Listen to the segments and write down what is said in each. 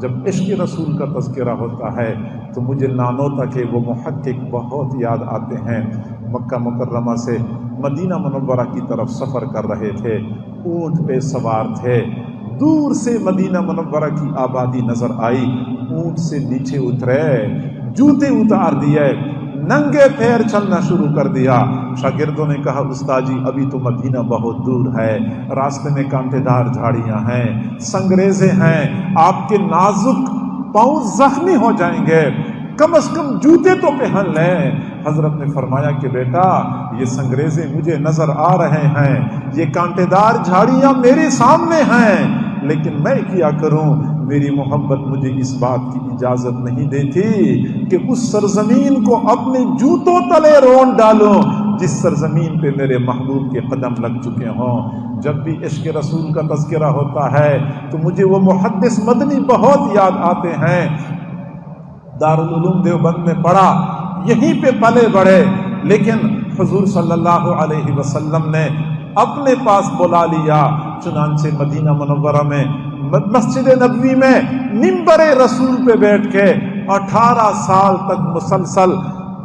جب عشق رسول کا تذکرہ ہوتا ہے تو مجھے نانوتا کے وہ محقق بہت یاد آتے ہیں۔ مکہ مکرمہ سے مدینہ منورہ کی طرف سفر کر رہے تھے، اونٹ پہ سوار تھے، دور سے مدینہ منورہ کی آبادی نظر آئی، اونٹ سے نیچے اترے، جوتے اتار دیے، ننگے پیر چلنا شروع کر دیا۔ شاگردوں نے کہا استاد جی ابھی تو مدینہ بہت دور ہے، راستے میں کانٹے دار جھاڑیاں ہیں، سنگریزے ہیں، آپ کے نازک پاؤں زخمی ہو جائیں گے، کم از کم جوتے تو پہن لیں۔ حضرت نے فرمایا کہ بیٹا یہ سنگریزے مجھے نظر آ رہے ہیں، یہ کانٹے دار جھاڑیاں میرے سامنے ہیں، لیکن میں کیا کروں؟ میری محبت مجھے اس بات کی اجازت نہیں دیتی کہ اس سرزمین کو اپنے جوتوں تلے رون ڈالوں جس سرزمین پہ میرے محبوب کے قدم لگ چکے ہوں۔ جب بھی عشق رسول کا تذکرہ ہوتا ہے تو مجھے وہ محدث مدنی بہت یاد آتے ہیں۔ دارالعلوم دیوبند میں پڑھا، یہیں پہ پلے بڑھے، لیکن حضور صلی اللہ علیہ وسلم نے اپنے پاس بلا لیا، چنانچہ مدینہ منورہ میں مسجد نبوی میں منبر رسول پہ بیٹھ کے 18 سال تک مسلسل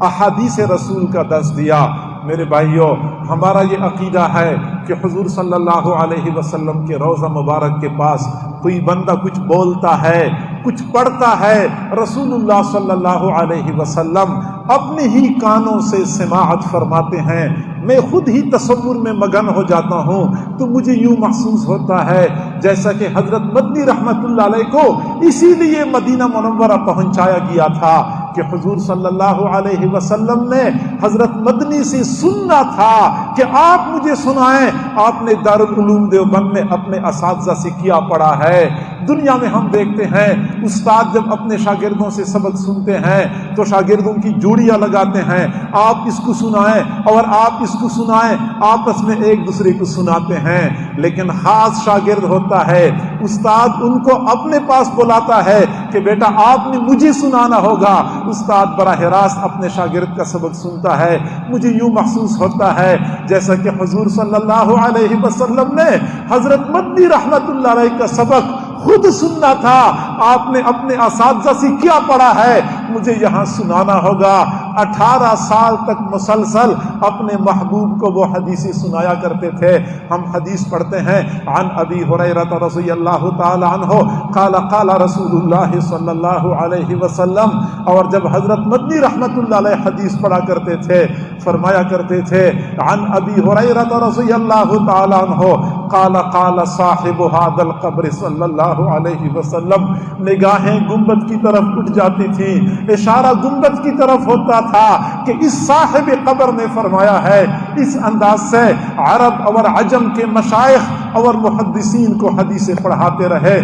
احادیث رسول کا درس دیا۔ میرے بھائیوں، ہمارا یہ عقیدہ ہے کہ حضور صلی اللہ علیہ وسلم کے روضہ مبارک کے پاس کوئی بندہ کچھ بولتا ہے، کچھ پڑھتا ہے، رسول اللہ صلی اللہ علیہ وسلم اپنے ہی کانوں سے سماعت فرماتے ہیں۔ میں خود ہی تصور میں مگن ہو جاتا ہوں تو مجھے یوں محسوس ہوتا ہے جیسا کہ حضرت مدنی رحمت اللہ علیہ کو اسی لیے مدینہ منورہ پہنچایا گیا تھا کہ حضور صلی اللہ علیہ وسلم نے حضرت مدنی سے سننا تھا کہ آپ مجھے سنائیں آپ نے دارالعلوم دیوبند میں اپنے اساتذہ سے کیا پڑھا ہے۔ دنیا میں ہم دیکھتے ہیں استاد جب اپنے شاگردوں سے سبق سنتے ہیں تو شاگردوں کی جوڑیاں لگاتے ہیں، آپ اس کو سنائیں اور آپ اس کو سنائیں، آپس میں ایک دوسرے کو سناتے ہیں۔ لیکن خاص شاگرد ہوتا ہے، استاد ان کو اپنے پاس بلاتا ہے کہ بیٹا آپ نے مجھے سنانا ہوگا۔ استاد براہ راست اپنے شاگرد کا سبق سنتا ہے۔ مجھے یوں محسوس ہوتا ہے جیسا کہ حضور صلی اللہ علیہ وسلم نے حضرت مدنی رحمت اللہ علیہ کا سبق خود سننا تھا، آپ نے اپنے اساتذہ سے کیا پڑھا ہے مجھے یہاں سنانا ہوگا۔ 18 سال تک مسلسل اپنے محبوب کو وہ حدیثیں سنایا کرتے تھے۔ ہم حدیث پڑھتے ہیں عن ابی ہریرہ رضی اللہ تعالی عنہ قال قال رسول اللہ صلی اللہ علیہ وسلم، اور جب حضرت مدنی رحمت اللہ علیہ حدیث پڑھا کرتے تھے فرمایا کرتے تھے عن ابی ہریرہ رضی اللہ تعالی عنہ قال قال صاحب هذا القبر صلی اللہ علیہ وسلم، نگاہیں گنبد کی طرف اٹھ جاتی تھی، اشارہ گنبد کی طرف ہوتا تھا کہ اس صاحب قبر نے فرمایا ہے۔ اس انداز سے عرب اور عجم کے مشائخ اور محدثین کو حدیثیں پڑھاتے رہے۔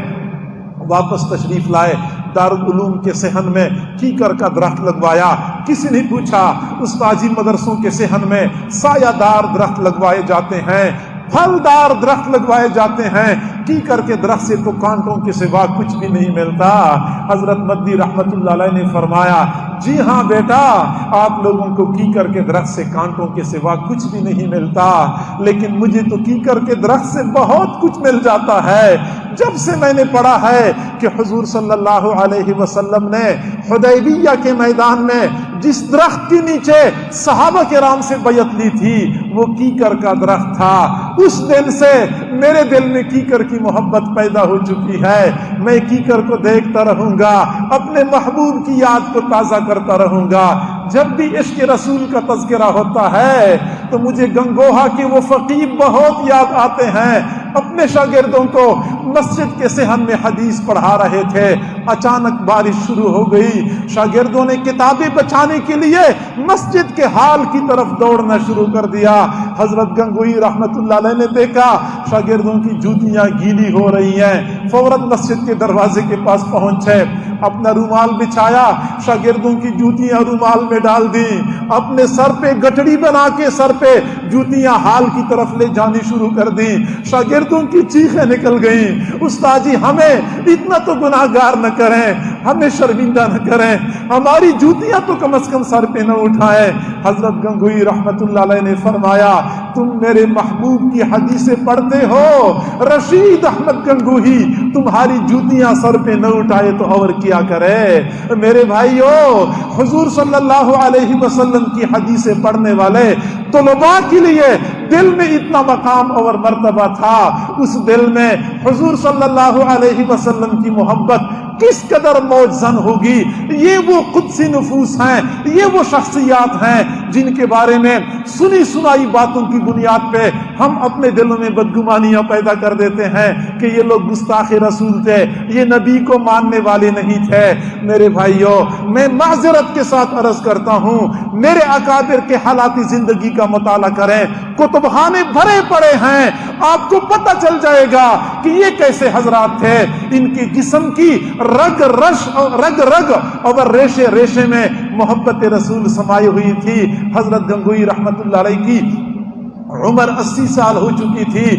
واپس تشریف لائے، دارالعلوم کے صحن میں کیکر کا درخت لگوایا۔ کسی نے پوچھا استاذی مدرسوں کے صحن میں سایہ دار درخت لگوائے جاتے ہیں، پھلدار درخت لگوائے جاتے ہیں، کیکر کے درخت سے تو کانٹوں کے سوا کچھ بھی نہیں ملتا۔ حضرت مدنی رحمت اللہ علیہ نے فرمایا جی ہاں بیٹا، آپ لوگوں کو کیکر کے درخت سے کانٹوں کے سوا کچھ بھی نہیں ملتا، لیکن مجھے تو کیکر کے درخت سے بہت کچھ مل جاتا ہے۔ جب سے میں نے پڑھا ہے کہ حضور صلی اللہ علیہ وسلم نے حدیبیہ کے میدان میں جس درخت کے نیچے صحابہ کرام سے بیعت لی تھی وہ کیکر کا درخت تھا، اس دن سے میرے دل میں کیکر کی محبت پیدا ہو چکی ہے۔ میں کیکر کو دیکھتا رہوں گا، اپنے محبوب کی یاد کو تازہ کرتا رہوں گا۔ جب بھی عشق رسول کا تذکرہ ہوتا ہے تو مجھے گنگوہا کے وہ فقیہ بہت یاد آتے ہیں۔ اپنے شاگردوں کو مسجد کے صحن میں حدیث پڑھا رہے تھے، اچانک بارش شروع ہو گئی، شاگردوں نے کتابیں بچانے کے لیے مسجد کے ہال کی طرف دوڑنا شروع کر دیا۔ حضرت گنگوئی رحمت اللہ علیہ نے دیکھا شاگردوں کی جوتیاں گیلی ہو رہی ہیں، فوراً مسجد کے دروازے کے پاس پہنچے، اپنا رومال بچھایا، شاگردوں کی جوتیاں رومال میں ڈال دی، اپنے سر پہ گٹڑی بنا کے سر پہ جوتیاں ہال کی طرف لے جانی شروع کر دی۔ شاگردوں کی چیخیں نکل گئیں، استاد جی ہمیں اتنا تو گناہگار نہ کریں، ہمیں شرمندہ نہ کریں، ہماری جوتیاں تو کم از کم سر پہ نہ اٹھائیں۔ حضرت گنگوئی رحمت اللہ علیہ نے فرمایا تم میرے محبوب کی حدیثیں پڑھتے ہو، رشید احمد گنگوہی تمہاری جوتیاں سر پہ نہ اٹھائے تو اور کیا کرے؟ میرے بھائیو، حضور صلی اللہ علیہ وسلم کی حدیثیں پڑھنے والے طلباء کے لیے دل میں اتنا مقام اور مرتبہ تھا، اس دل میں حضور صلی اللہ علیہ وسلم کی محبت کس قدر موجزن ہوگی۔ یہ وہ قدسی نفوس ہیں، یہ وہ شخصیات ہیں جن کے بارے میں سنی سنائی باتوں کی بنیاد پہ ہم اپنے دلوں میں بدگمانیاں پیدا کر دیتے ہیں کہ یہ لوگ گستاخ رسول تھے، یہ نبی کو ماننے والے نہیں تھے۔ میرے بھائیوں، میں معذرت کے ساتھ عرض کرتا ہوں، میرے اکابر کے حالات زندگی کا مطالعہ کریں، کتب خانے بھرے پڑے ہیں، آپ کو پتہ چل جائے گا کہ یہ کیسے حضرات تھے۔ ان کے جسم کی رگ رگ اور ریشے ریشے میں محبت رسول سمائی ہوئی تھی۔ حضرت گنگوئی رحمت اللہ علیہ کی عمر 80 سال ہو چکی تھی،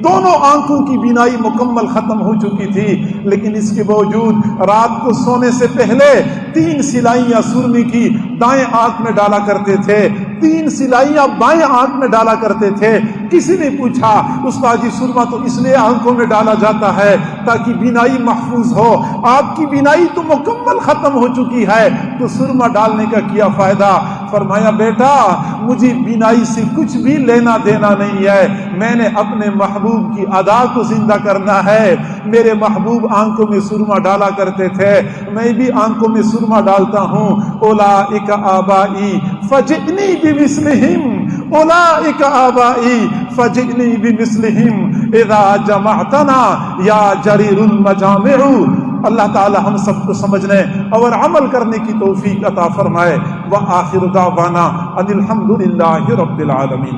دونوں آنکھوں کی بینائی مکمل ختم ہو چکی تھی، لیکن اس کے باوجود رات کو سونے سے پہلے 3 سلائیاں سرمے کی دائیں آنکھ میں ڈالا کرتے تھے، 3 سلائیاں بائیں آنکھ میں ڈالا کرتے تھے۔ کسی نے پوچھا استاد جی سرما تو اس لیے آنکھوں میں ڈالا جاتا ہے تاکہ بینائی محفوظ ہو، آپ کی بینائی تو مکمل ختم ہو چکی ہے تو سرما ڈالنے کا کیا فائدہ؟ فرمایا بیٹا مجھے بینائی سے کچھ بھی لینا دینا نہیں ہے، میں نے اپنے محبوب کی ادا کو زندہ کرنا ہے۔ میرے محبوب آنکھوں میں سرما ڈالا کرتے تھے، میں بھی آنکھوں میں سرما ڈالتا ہوں۔ اولئک آبائی فجئنی بمثلہم، اولئک آبائی فجئنی بمثلہم اذا جمعتنا یا جریر المجامع۔ اللہ تعالی ہم سب کو سمجھنے اور عمل کرنے کی توفیق عطا فرمائے۔ وآخر دعوانا ان الحمد للہ رب العالمین۔